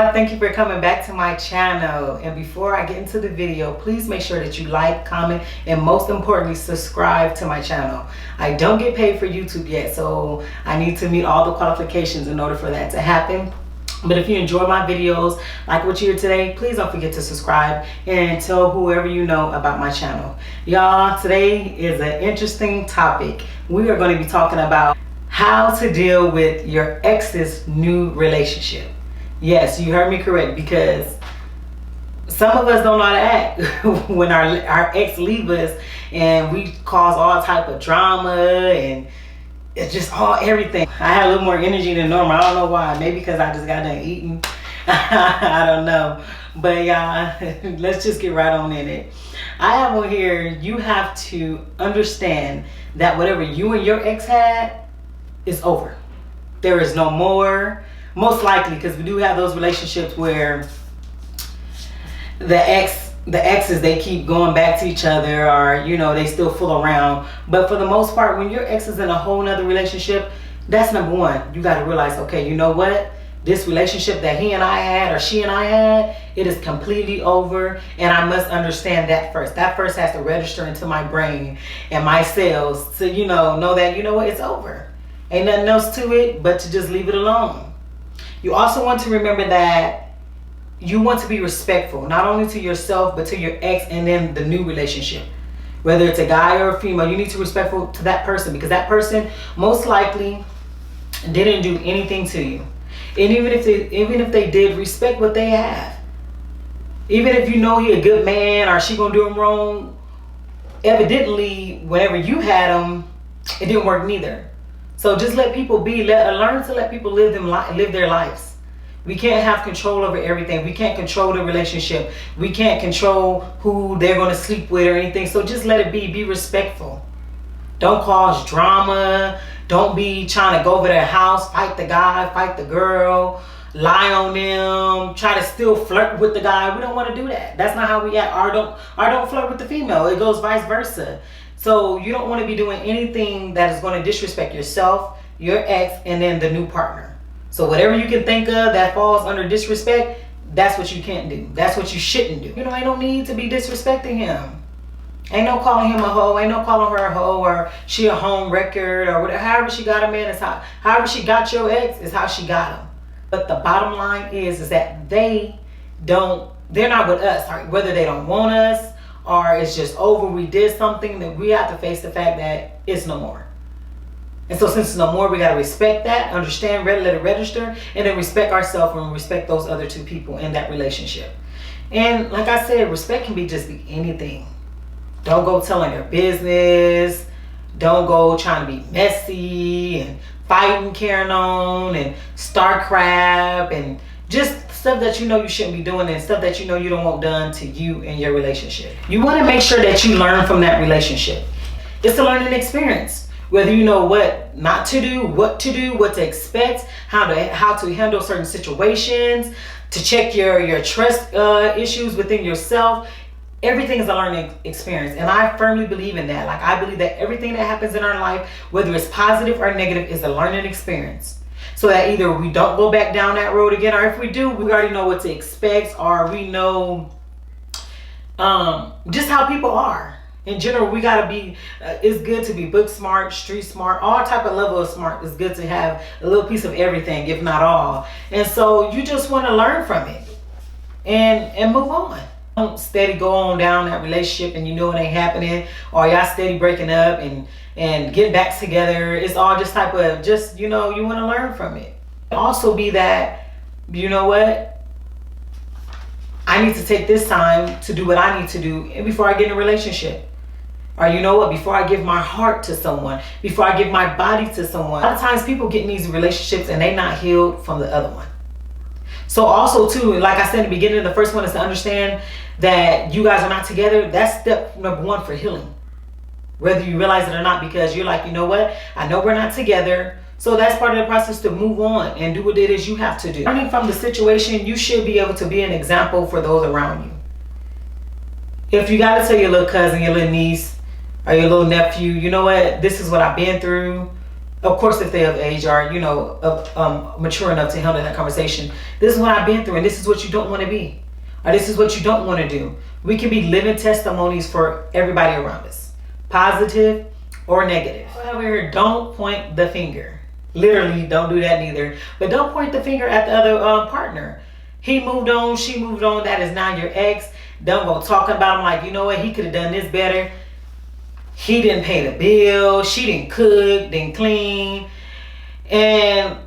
y'all, thank you for coming back to my channel. And before I get into the video, please make sure that you like, comment, and most importantly, subscribe to my channel. I don't get paid for YouTube yet, so I need to meet all the qualifications in order for that to happen. But if you enjoy my videos, like what you hear today, please don't forget to subscribe and tell whoever you know about my channel. Y'all, today is an interesting topic. We are going to be talking about how to deal with your ex's new relationship. Yes, you heard me correct, because some of us don't know how to act when our ex leave us, and we cause all type of drama, and it's just everything. I had a little more energy than normal. I don't know why. Maybe because I just got done eating. I don't know. But y'all, let's just get right on in it. I have on here, you have to understand that whatever you and your ex had is over. There is no more. Most likely, because we do have those relationships where the exes, they keep going back to each other, or they still fool around. But for the most part, when your ex is in a whole nother relationship, that's number one. You got to realize, okay, you know what, this relationship that he and I had, or she and I had, it is completely over, and I must understand that first. That first has to register into my brain and my cells to know that what, it's over. Ain't nothing else to it but to just leave it alone. You also want to remember that you want to be respectful, not only to yourself, but to your ex and then the new relationship. Whether it's a guy or a female, you need to be respectful to that person, because that person most likely didn't do anything to you. And even if they did, respect what they have. Even if you know he a good man or she gonna do him wrong, evidently, whenever you had him, it didn't work neither. So just let people be. Learn to let people live their lives. We can't have control over everything. We can't control the relationship. We can't control who they're going to sleep with or anything. So just let it be. Be respectful. Don't cause drama. Don't be trying to go over their house, fight the guy, fight the girl, lie on them, try to still flirt with the guy. We don't want to do that. That's not how we act. Or don't flirt with the female. It goes vice versa. So you don't want to be doing anything that is going to disrespect yourself, your ex, and then the new partner. So whatever you can think of that falls under disrespect, that's what you can't do. That's what you shouldn't do. Ain't no need to be disrespecting him. Ain't no calling him a hoe. Ain't no calling her a hoe, or she a home record, or whatever. However she got a man, is however she got your ex is how she got him. But the bottom line is that they're not with us. Whether they don't want us, or it's just over, we did something, that we have to face the fact that it's no more. And so since it's no more, we got to respect that, understand, let it register, and then respect ourselves and respect those other two people in that relationship. And like I said, respect can be anything. Don't go telling your business. Don't go trying to be messy and fighting, carrying on, and start crap, and just stuff that you shouldn't be doing, and stuff that you don't want done to you and your relationship. You want to make sure that you learn from that relationship. It's a learning experience. Whether you know what not to do, what to expect, how to handle certain situations, to check your trust issues within yourself. Everything is a learning experience, and I firmly believe in that. I believe that everything that happens in our life, whether it's positive or negative, is a learning experience. So that either we don't go back down that road again, or if we do, we already know what to expect, or we know just how people are. In general, we gotta be, it's good to be book smart, street smart, all type of level of smart. It's good to have a little piece of everything, if not all. And so you just want to learn from it and move on. Don't steady go on down that relationship and it ain't happening, or y'all steady breaking up and getting back together. It's all just type of you want to learn from it. Also be that, what, I need to take this time to do what I need to do before I get in a relationship. Or what, before I give my heart to someone, before I give my body to someone. A lot of times people get in these relationships and they not healed from the other one. So also too, like I said in the beginning, the first one is to understand that you guys are not together. That's step number one for healing. Whether you realize it or not, because you're like, what, I know we're not together. So that's part of the process to move on and do what it is you have to do. Learning from the situation, you should be able to be an example for those around you. If you got to tell your little cousin, your little niece, or your little nephew, what, this is what I've been through. Of course, if they're of age or, you know, mature enough to handle that conversation. This is what I've been through, and this is what you don't want to be. Or this is what you don't want to do. We can be living testimonies for everybody around us. Positive or negative. However, don't point the finger. Literally, don't do that neither. But don't point the finger at the other partner. He moved on, she moved on. That is now your ex. Don't go talking about him like, you know what, he could have done this better. He didn't pay the bill. She didn't cook, didn't clean. And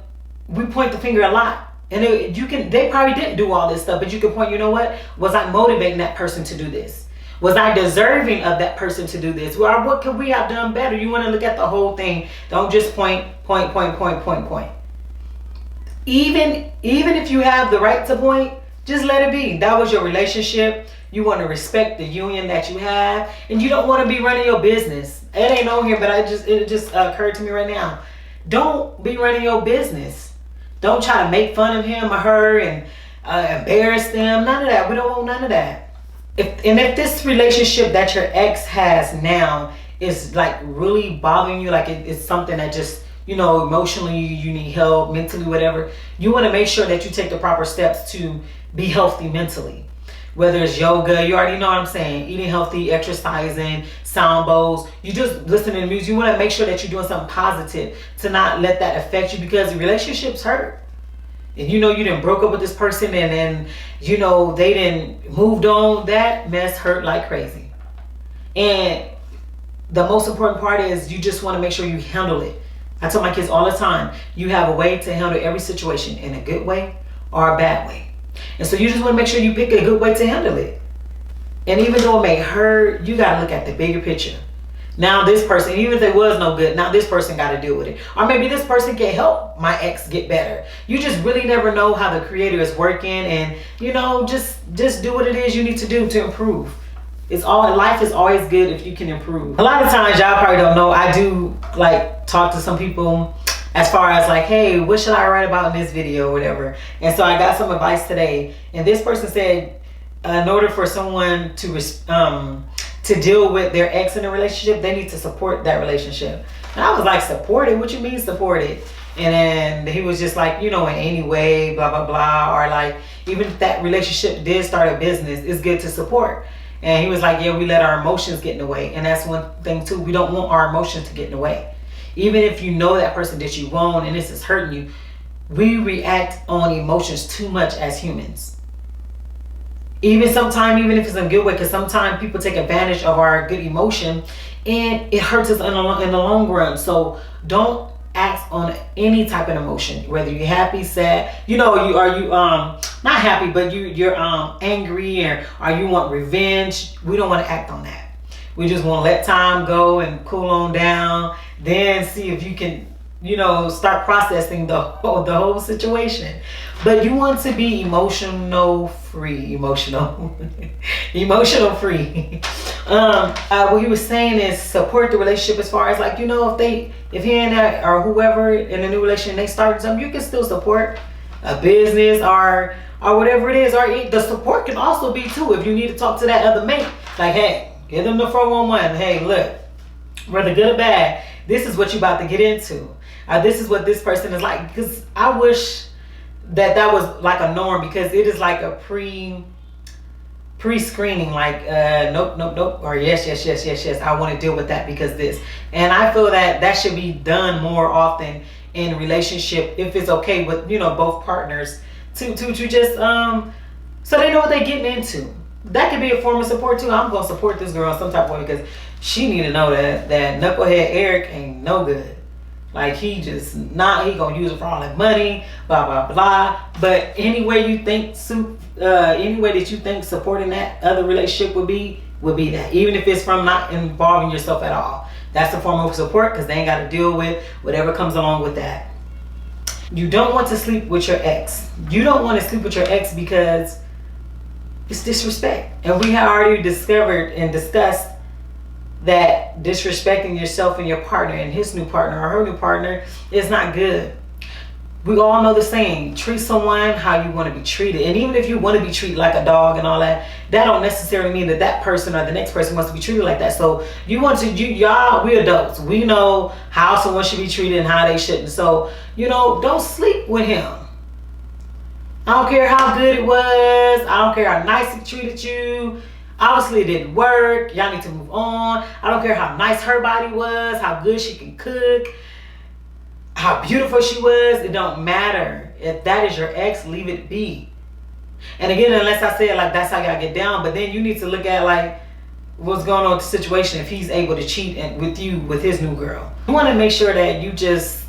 we point the finger a lot. And they probably didn't do all this stuff, but you can point, you know what? Was I motivating that person to do this? Was I deserving of that person to do this? Well, what could we have done better? You want to look at the whole thing. Don't just point. Even if you have the right to point, just let it be. That was your relationship. You want to respect the union that you have, and you don't want to be running your business. It ain't on here, but it just occurred to me right now. Don't be running your business. Don't try to make fun of him or her and embarrass them. None of that. We don't want none of that. If this relationship that your ex has now is like really bothering you, like it's something that just, you know, emotionally you need help, mentally, whatever, you want to make sure that you take the proper steps to be healthy mentally. Whether it's yoga, you already know what I'm saying, eating healthy, exercising, sound bowls, you just listening to music. You want to make sure that you're doing something positive to not let that affect you, because relationships hurt. And you know you done broke up with this person, and then you know they didn't moved on. That mess hurt like crazy. And the most important part is you just want to make sure you handle it. I tell my kids all the time, you have a way to handle every situation, in a good way or a bad way. And so you just want to make sure you pick a good way to handle it. And even though it may hurt, you got to look at the bigger picture. Now this person, even if it was no good, now this person got to deal with it. Or maybe this person can help my ex get better. You just really never know how the creator is working, and you know, just do what it is you need to do to improve. Life is always good if you can improve. A lot of times, y'all probably don't know, I do like talk to some people as far as like, hey, what should I write about in this video or whatever. And so I got some advice today, and this person said, in order for someone to deal with their ex in a relationship, they need to support that relationship. And I was like, support it? What you mean support it? And then he was just like, you know, in any way, blah, blah, blah. Or like, even if that relationship did start a business, it's good to support. And he was like, yeah, we let our emotions get in the way. And that's one thing too. We don't want our emotions to get in the way. Even if you know that person that you wrong and this is hurting you, we react on emotions too much as humans. Even sometimes, even if it's in a good way, because sometimes people take advantage of our good emotion and it hurts us in the long run. So don't act on any type of emotion, whether you're happy, sad, you know, not happy, but you're angry, or you want revenge. We don't want to act on that. We just want to let time go and cool on down, then see if you can, you know, start processing the whole situation. But you want to be emotional free. What he was saying is support the relationship, as far as like, you know, if he and that or whoever in a new relationship, they started something, you can still support a business or whatever it is. Or the support can also be too, if you need to talk to that other mate, like, hey, give them the 411. Hey, look, whether good or bad, this is what you about to get into. This is what this person is like. Because I wish that was like a norm, because it is like a pre-screening, like nope, or yes, I want to deal with that because this. And I feel that should be done more often in relationship, if it's okay with, you know, both partners, to just so they know what they're getting into. That could be a form of support too. I'm gonna support this girl in some type of way, because she need to know that knucklehead Eric ain't no good. Like, he gonna use it for all that money, blah, blah, blah. But any way you think, any way that you think supporting that other relationship would be that. Even if it's from not involving yourself at all. That's a form of support, because they ain't got to deal with whatever comes along with that. You don't want to sleep with your ex. You don't want to sleep with your ex because it's disrespect. And we have already discovered and discussed that disrespecting yourself and your partner and his new partner or her new partner is not good. We all know the saying, treat someone how you want to be treated. And even if you want to be treated like a dog and all that, that don't necessarily mean that that person or the next person wants to be treated like that. So y'all, we adults. We know how someone should be treated and how they shouldn't. So, don't sleep with him. I don't care how good it was. I don't care how nice he treated you. Obviously, it didn't work. Y'all need to move on. I don't care how nice her body was, how good she can cook, how beautiful she was. It don't matter. If that is your ex, leave it be. And again, unless I say it like that's how y'all get down, but then you need to look at like what's going on with the situation if he's able to cheat with you with his new girl. You want to make sure that you just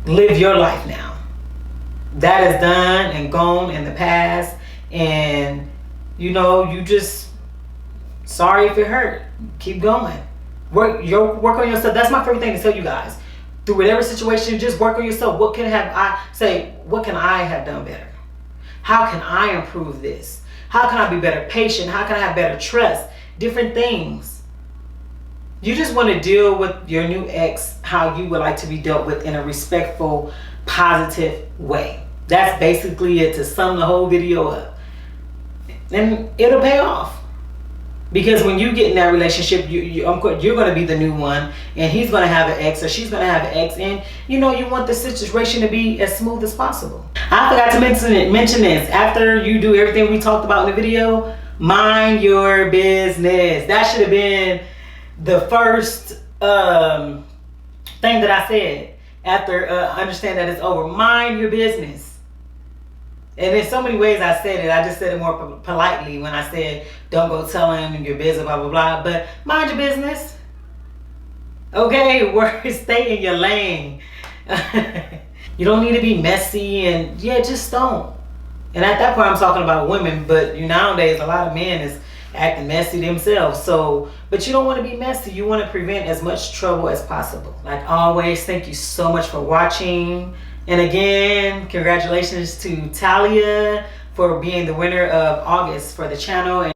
live your life now. That is done and gone in the past, and you just sorry if it hurt. Keep going. Work on yourself. That's my favorite thing to tell you guys. Through whatever situation, just work on yourself. What can I have done better? How can I improve this? How can I be better patient? How can I have better trust? Different things. You just want to deal with your new ex how you would like to be dealt with in a respectful, positive way. That's basically it, to sum the whole video up. And it'll pay off. Because when you get in that relationship, you're going to be the new one, and he's going to have an ex or she's going to have an ex, and you want the situation to be as smooth as possible. I forgot to mention this. After you do everything we talked about in the video, mind your business. That should have been the first thing that I said after understand that it's over. Mind your business. And in so many ways I said it. I just said it more politely when I said, don't go telling your business, blah, blah, blah. But mind your business. Okay? Stay in your lane. You don't need to be messy, and just don't. And at that point, I'm talking about women. But nowadays, a lot of men is acting messy themselves. But you don't want to be messy. You want to prevent as much trouble as possible. Like always, thank you so much for watching. And again, congratulations to Talia for being the winner of August for the channel.